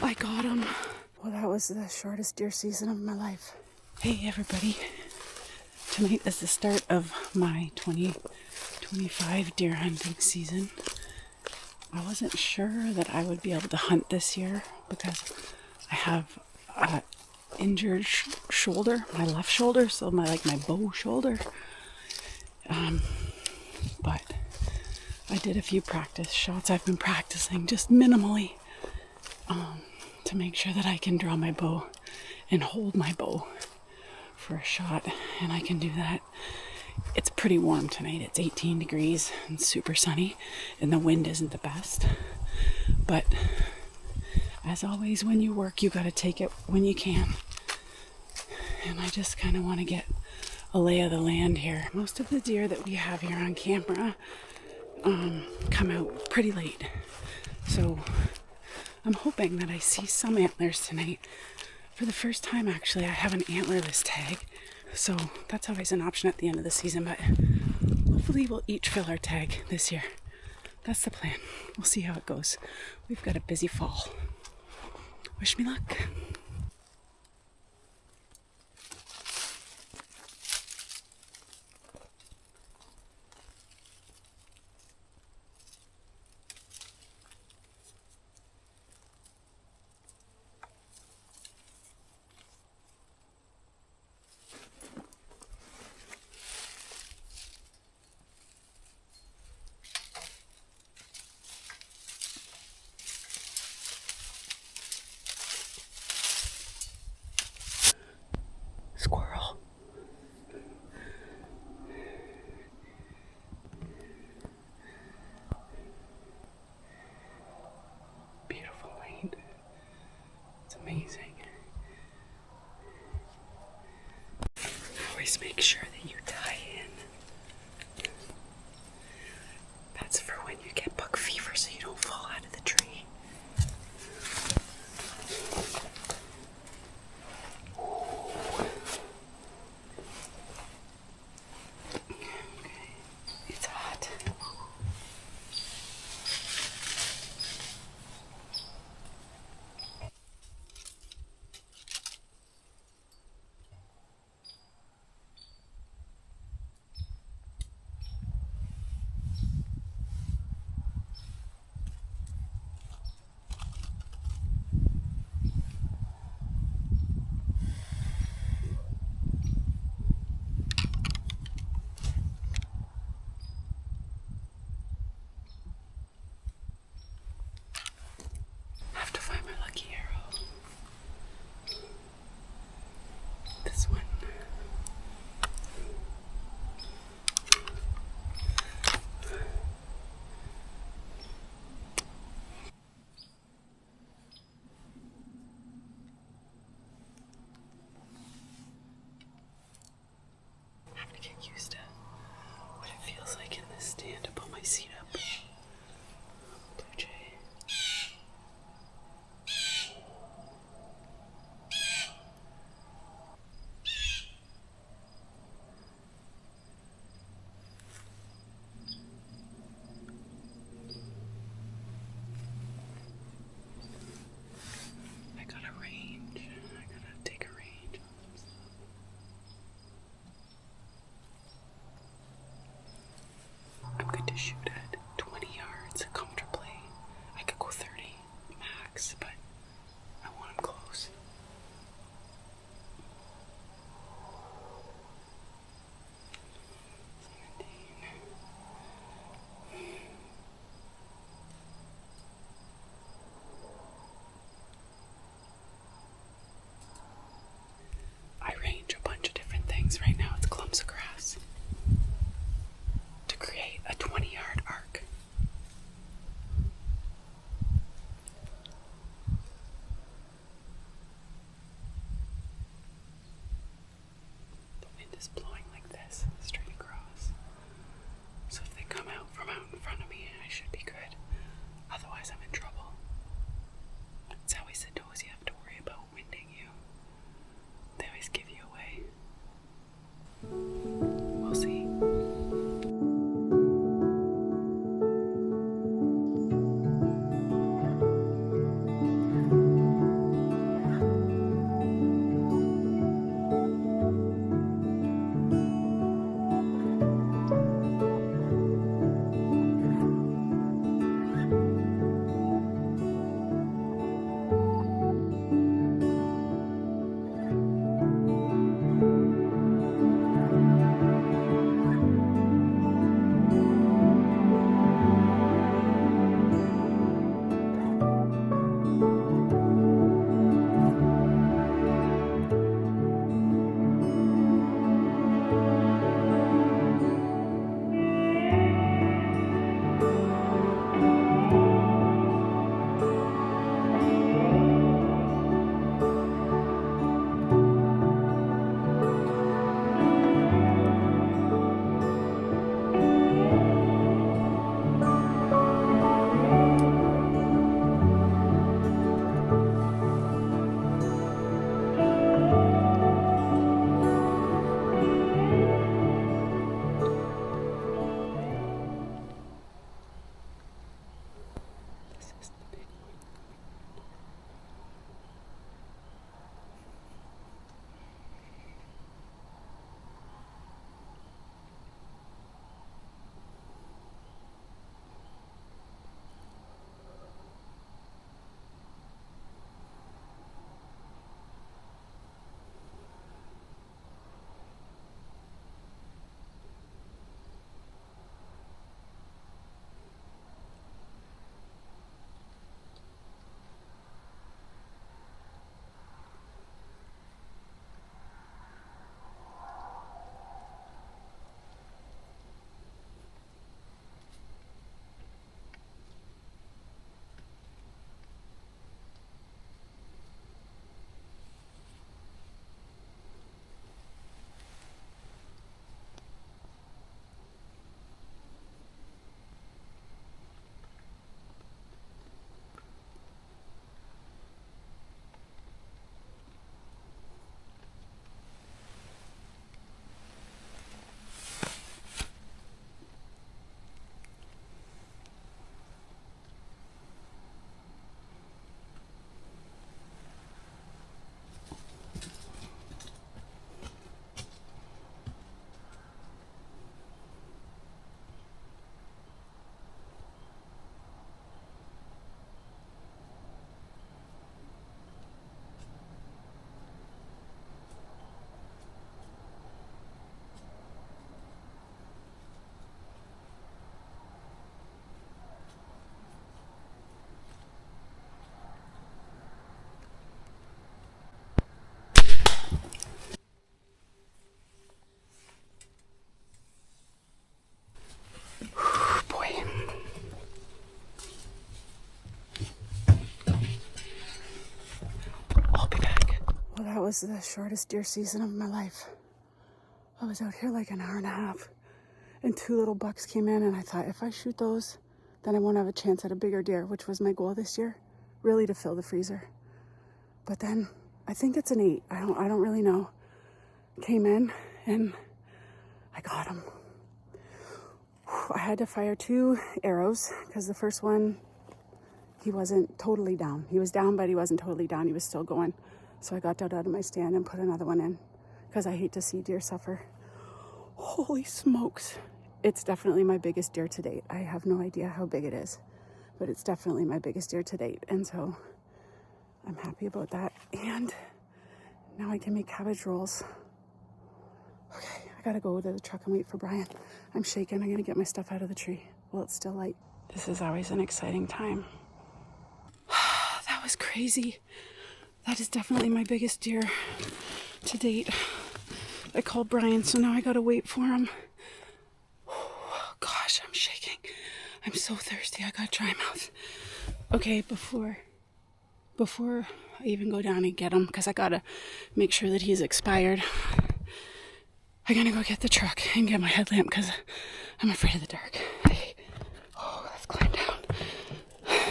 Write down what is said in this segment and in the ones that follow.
I got him. Well, that was the shortest deer season of my life. Hey, everybody. Tonight is the start of my 2025 deer hunting season. I wasn't sure that I would be able to hunt this year because I have an injured shoulder, my left shoulder, so my bow shoulder. But I did a few practice shots. I've been practicing just minimally to make sure that I can draw my bow and hold my bow for a shot, and I can do that. It's pretty warm tonight. It's 18 degrees and super sunny, and the wind isn't the best. But as always, when you work, you got to take it when you can. And I just kind of want to get a lay of the land here. Most of the deer that we have here on camera come out pretty late. So I'm hoping that I see some antlers tonight. For the first time, actually, I have an antlerless tag. So that's always an option at the end of the season, but hopefully we'll each fill our tag this year. That's the plan. We'll see how it goes. We've got a busy fall. Wish me luck. was the shortest deer season of my life. I was out here like an hour and a half, and 2 little bucks came in, and I thought, if I shoot those, then I won't have a chance at a bigger deer, which was my goal this year, really to fill the freezer. But then I think it's an 8. I don't really know. Came in and I got him. I had to fire 2 arrows because the first one, he wasn't totally down. He was down, but he wasn't totally down. He was still going. So I got out of my stand and put another one in because I hate to see deer suffer. Holy smokes. It's definitely my biggest deer to date. I have no idea how big it is, but it's definitely my biggest deer to date. And so I'm happy about that. And now I can make cabbage rolls. Okay, I gotta go to the truck and wait for Brian. I'm shaking. I'm gonna get my stuff out of the tree while it's still light. This is always an exciting time. That was crazy. That is definitely my biggest deer to date. I called Brian, so now I gotta wait for him. Gosh, I'm shaking. I'm so thirsty. I got dry mouth. Okay, before I even go down and get him, because I gotta make sure that he's expired, I'm gonna go get the truck and get my headlamp because I'm afraid of the dark. Let's climb down.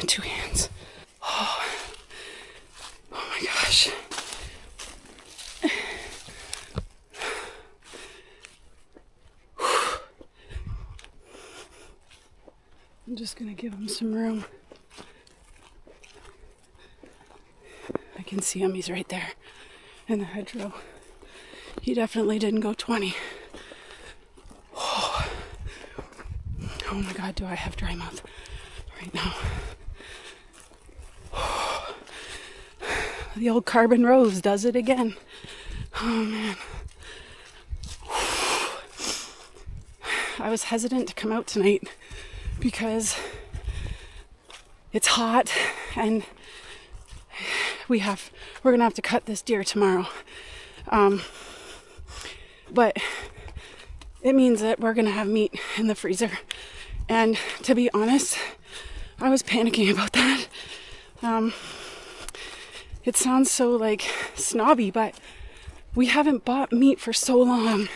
2 hands. Oh my gosh. I'm just gonna give him some room. I can see him, he's right there in the hedgerow. He definitely didn't go 20. Oh my God, do I have dry mouth right now? The old carbon rose does it again. Oh man. I was hesitant to come out tonight because it's hot and we're gonna have to cut this deer tomorrow. But it means that we're gonna have meat in the freezer. And to be honest, I was panicking about that. It sounds so like snobby, but we haven't bought meat for so long.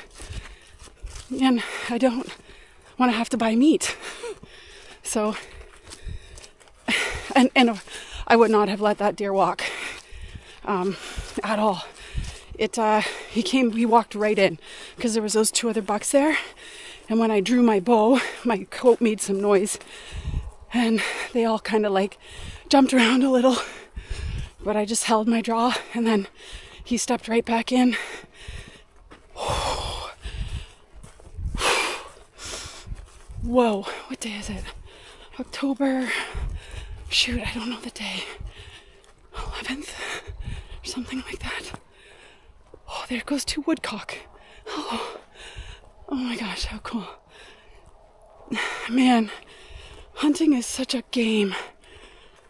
And I don't want to have to buy meat. So, and I would not have let that deer walk at all. He walked right in because there was those 2 other bucks there. And when I drew my bow, my coat made some noise and they all kind of like jumped around a little, but I just held my draw and then he stepped right back in. Whoa, what day is it? October, shoot, I don't know the day. 11th or something like that. Oh, there goes 2 woodcock. Oh my gosh, how cool. Man, hunting is such a game.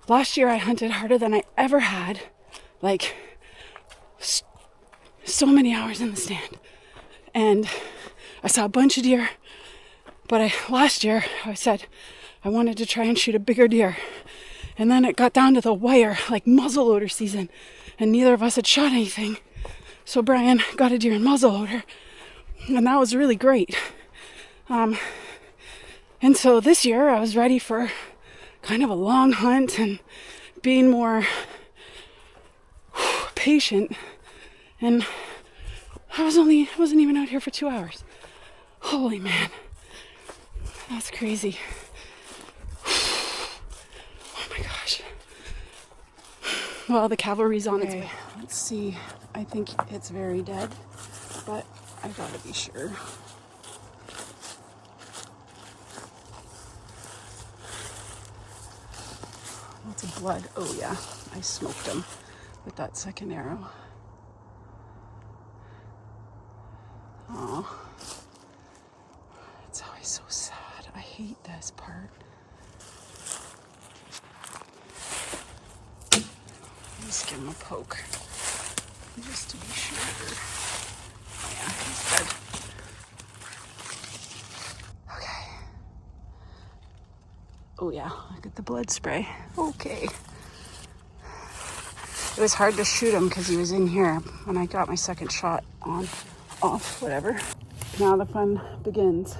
Last year I hunted harder than I ever had. Like, so many hours in the stand. And I saw a bunch of deer. But last year I said I wanted to try and shoot a bigger deer. And then it got down to the wire, like muzzleloader season. And neither of us had shot anything. So Brian got a deer in muzzleloader. And that was really great. And so this year I was ready for kind of a long hunt and being more patient. And I wasn't even out here for 2 hours. Holy man. That's crazy. Oh my gosh. Well, the cavalry's on its way. Let's see. I think it's very dead, but I gotta be sure. Lots of blood. Oh yeah, I smoked him with that second arrow. Oh, it's always so sad. I hate this part. Just give him a poke, just to be sure. Oh yeah, he's dead. Okay. Oh yeah, look at the blood spray. Okay. It was hard to shoot him because he was in here when I got my second shot on, off, whatever. Now the fun begins.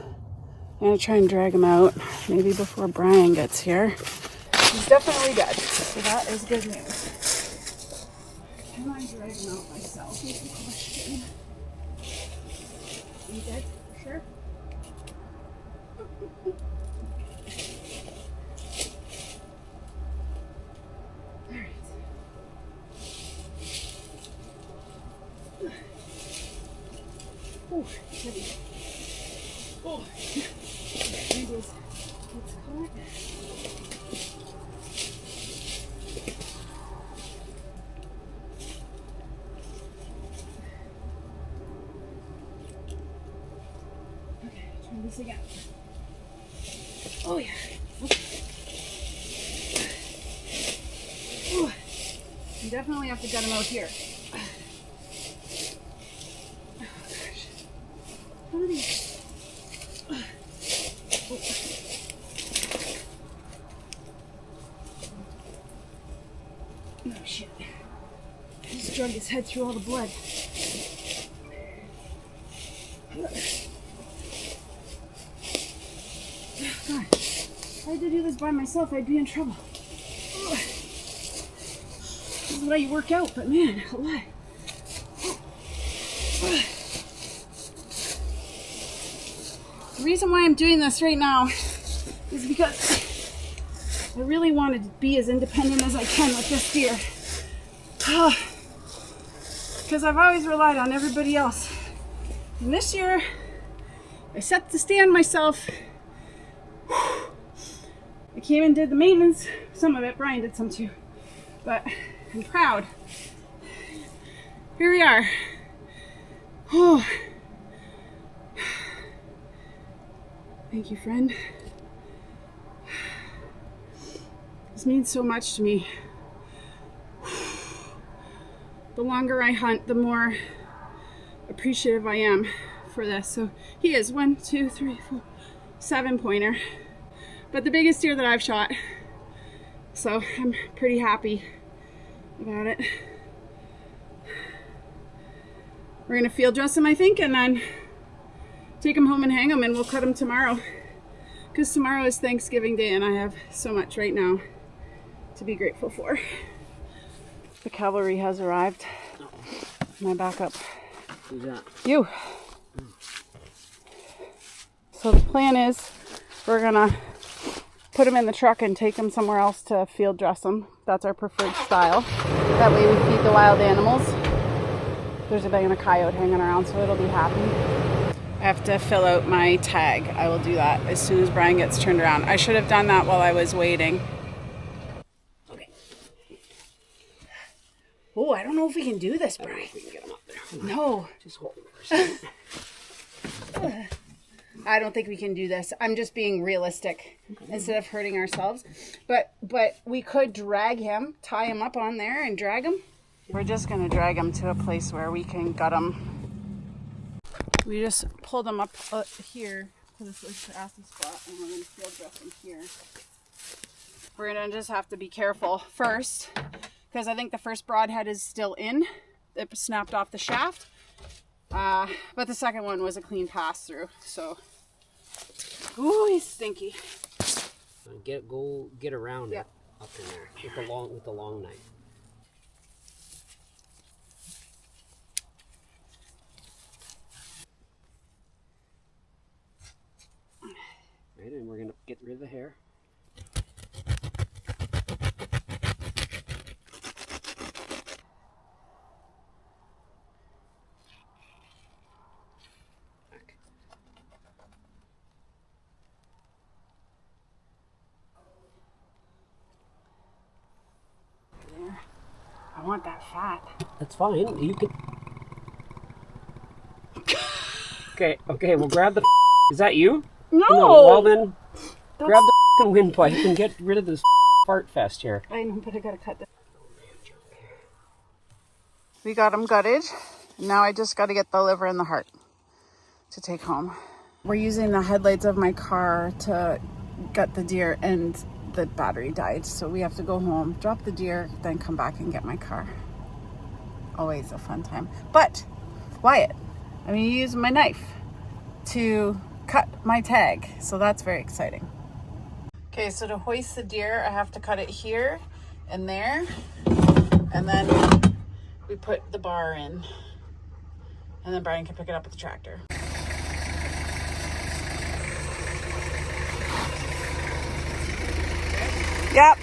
I'm gonna try and drag him out, maybe before Brian gets here. He's definitely dead, so that is good news. Can I drag him out myself is the question. Are you dead? For sure? Oh, heavy. Oh, maybe it's caught. Okay, try this again. Oh yeah. Okay. Ooh. You definitely have to get him out here. Oh shit. I just dragged his head through all the blood. God, if I had to do this by myself, I'd be in trouble. This is what I work out, but man, a lot. The reason why I'm doing this right now is because I really want to be as independent as I can with this deer. Because I've always relied on everybody else. And this year, I set the stand myself. I came and did the maintenance, some of it, Brian did some too. But I'm proud. Here we are. Oh. Thank you, friend. This means so much to me. The longer I hunt, the more appreciative I am for this. So he is 1, 2, 3, 4, 7 pointer, but the biggest deer that I've shot. So I'm pretty happy about it. We're gonna field dress him, I think, and then take him home and hang him, and we'll cut him tomorrow. Because tomorrow is Thanksgiving Day, and I have so much right now to be grateful for. The cavalry has arrived. My backup. Who's that? You. So the plan is we're gonna put him in the truck and take him somewhere else to field dress him. That's our preferred style. That way we feed the wild animals. There's a big and a coyote hanging around, so it'll be happy. I have to fill out my tag. I will do that as soon as Brian gets turned around. I should have done that while I was waiting. Okay. Oh, I don't know if we can do this, Brian. I don't know if we can get him up there. No. Just hold him for a second. I don't think we can do this. I'm just being realistic instead of hurting ourselves. But we could drag him, tie him up on there and drag him. We're just going to drag him to a place where we can gut him. We just pulled him up here to this grassy spot, and we're going to field dress him here. We're going to just have to be careful first, because I think the first broadhead is still in. It snapped off the shaft. But the second one was a clean pass through, so. Ooh, he's stinky. Get around it up in there with the long knife. Right, and we're gonna get rid of the hair. I want that fat. That's fine. You can. Okay. Well, grab the. Is that you? No. Well then, grab the windpipe and get rid of this fart fest here. I know, but I gotta cut this. We got him gutted. Now I just gotta get the liver and the heart to take home. We're using the headlights of my car to gut the deer, and the battery died, so we have to go home, drop the deer, then come back and get my car. always a fun time. But Wyatt, I'm going to use my knife to cut my tag, so that's very exciting. Okay, so to hoist the deer, I have to cut it here and there, and then we put the bar in, and then Brian can pick it up with the tractor. Yep.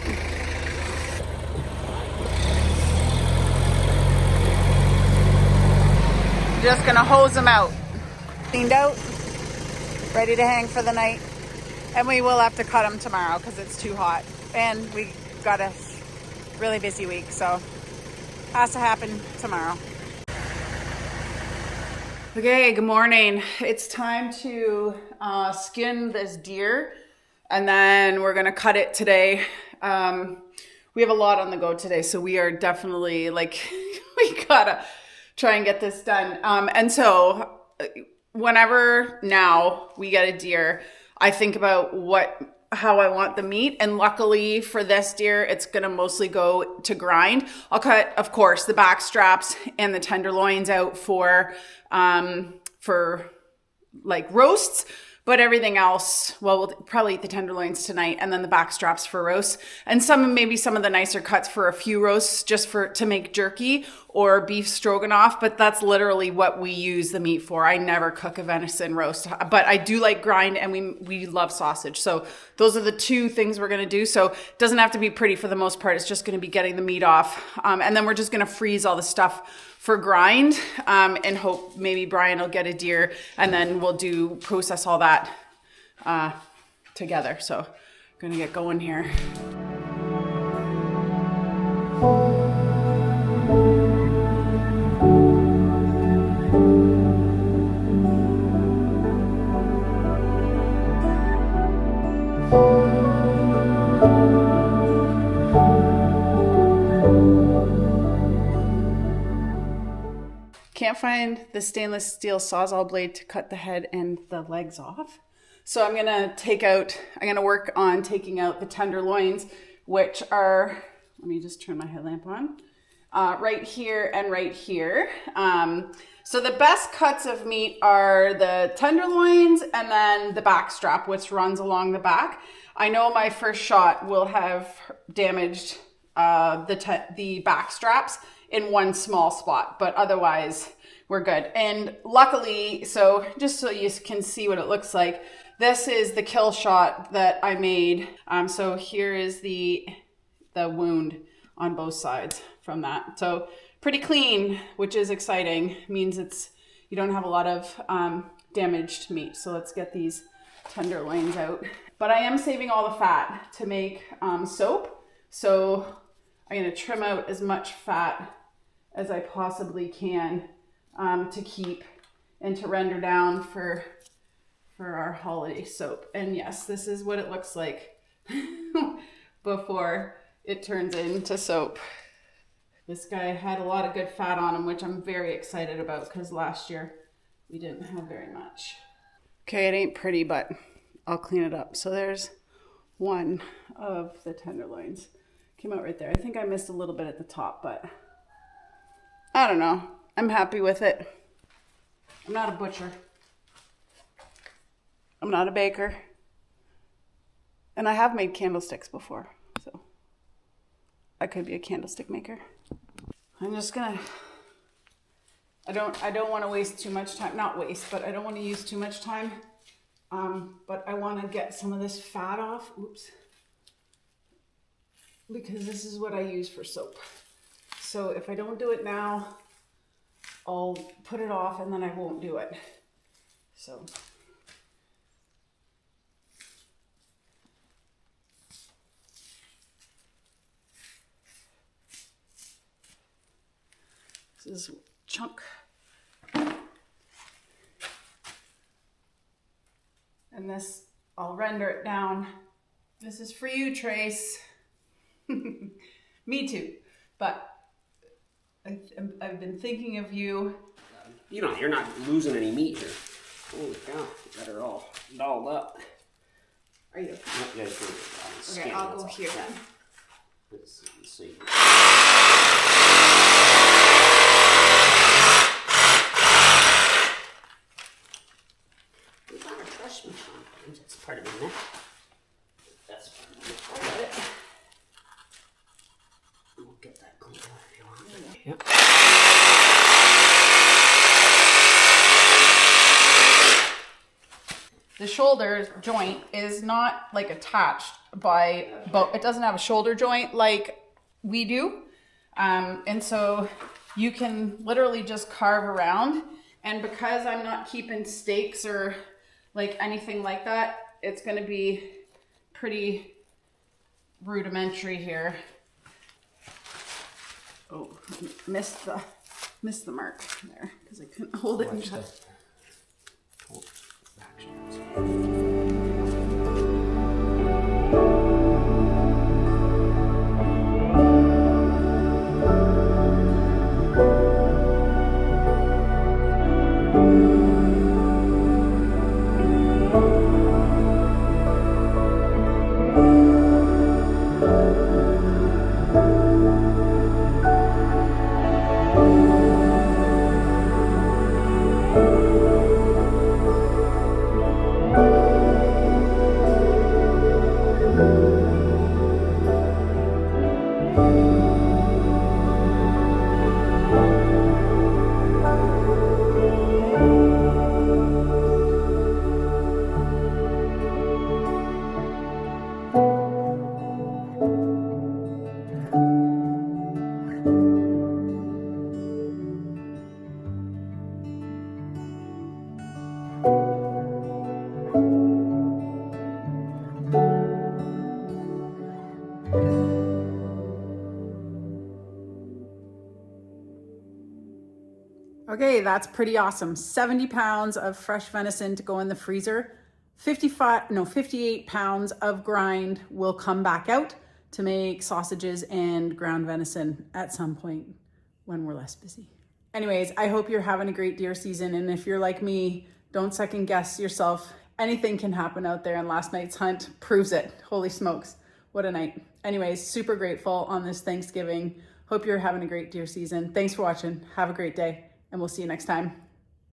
Just gonna hose them out. Cleaned out, ready to hang for the night. And we will have to cut them tomorrow because it's too hot. And we got a really busy week, so has to happen tomorrow. Okay, good morning. It's time to skin this deer, and then we're gonna cut it today. We have a lot on the go today, so we are definitely like, we gotta try and get this done. And so whenever now we get a deer, I think about how I want the meat. And luckily for this deer, it's gonna mostly go to grind. I'll cut, of course, the back straps and the tenderloins out for like roasts, but everything else, well, we'll probably eat the tenderloins tonight, and then the back straps for roasts, and maybe some of the nicer cuts for a few roasts just to make jerky or beef stroganoff. But that's literally what we use the meat for. I never cook a venison roast, but I do like grind, and we love sausage. So those are the two things we're gonna do. So it doesn't have to be pretty for the most part. It's just gonna be getting the meat off, and then we're just gonna freeze all the stuff for grind, and hope maybe Brian will get a deer, and then we'll process all that together. So I'm gonna get going here. Can't find the stainless steel Sawzall blade to cut the head and the legs off. So I'm gonna work on taking out the tenderloins, which are, let me just turn my headlamp on, right here and right here. So the best cuts of meat are the tenderloins and then the back strap, which runs along the back. I know my first shot will have damaged the back straps in one small spot, but otherwise we're good. And luckily, so just so you can see what it looks like, this is the kill shot that I made. So here is the wound on both sides from that. So pretty clean, which is exciting. Means you don't have a lot of damaged meat. So let's get these tenderloins out. But I am saving all the fat to make soap. So I'm gonna trim out as much fat as I possibly can to keep and to render down for our holiday soap. And yes, this is what it looks like before it turns into soap. This guy had a lot of good fat on him, which I'm very excited about because last year we didn't have very much. Okay, it ain't pretty, but I'll clean it up. So there's one of the tenderloins. Came out right there. I think I missed a little bit at the top, but I don't know. I'm happy with it. I'm not a butcher. I'm not a baker. And I have made candlesticks before, so I could be a candlestick maker. I'm just gonna, I don't want to waste too much time. Not waste, but I don't want to use too much time. But I want to get some of this fat off. Oops. Because this is what I use for soap. So if I don't do it now, I'll put it off and then I won't do it. So. This is chunk. And this, I'll render it down. This is for you, Trace. Me too. But I've been thinking of you. You're not losing any meat here. Holy cow, you got her all dolled up. Are you? Yeah, okay, I'll go here then. Let's see. part of it in there. That's part of it. We'll get that cleaned out if you want. Yep. The shoulder joint is not like attached by, but it doesn't have a shoulder joint like we do. And so you can literally just carve around. And because I'm not keeping stakes or like anything like that, it's going to be pretty rudimentary here. Oh, missed the mark there because I couldn't hold it. Watch that. Hold back straps. Okay, that's pretty awesome. 70 pounds of fresh venison to go in the freezer. 58 pounds of grind will come back out to make sausages and ground venison at some point when we're less busy. Anyways, I hope you're having a great deer season. And if you're like me, don't second guess yourself. Anything can happen out there, and last night's hunt proves it. Holy smokes, what a night. Anyways, super grateful on this Thanksgiving. Hope you're having a great deer season. Thanks for watching. Have a great day, and we'll see you next time.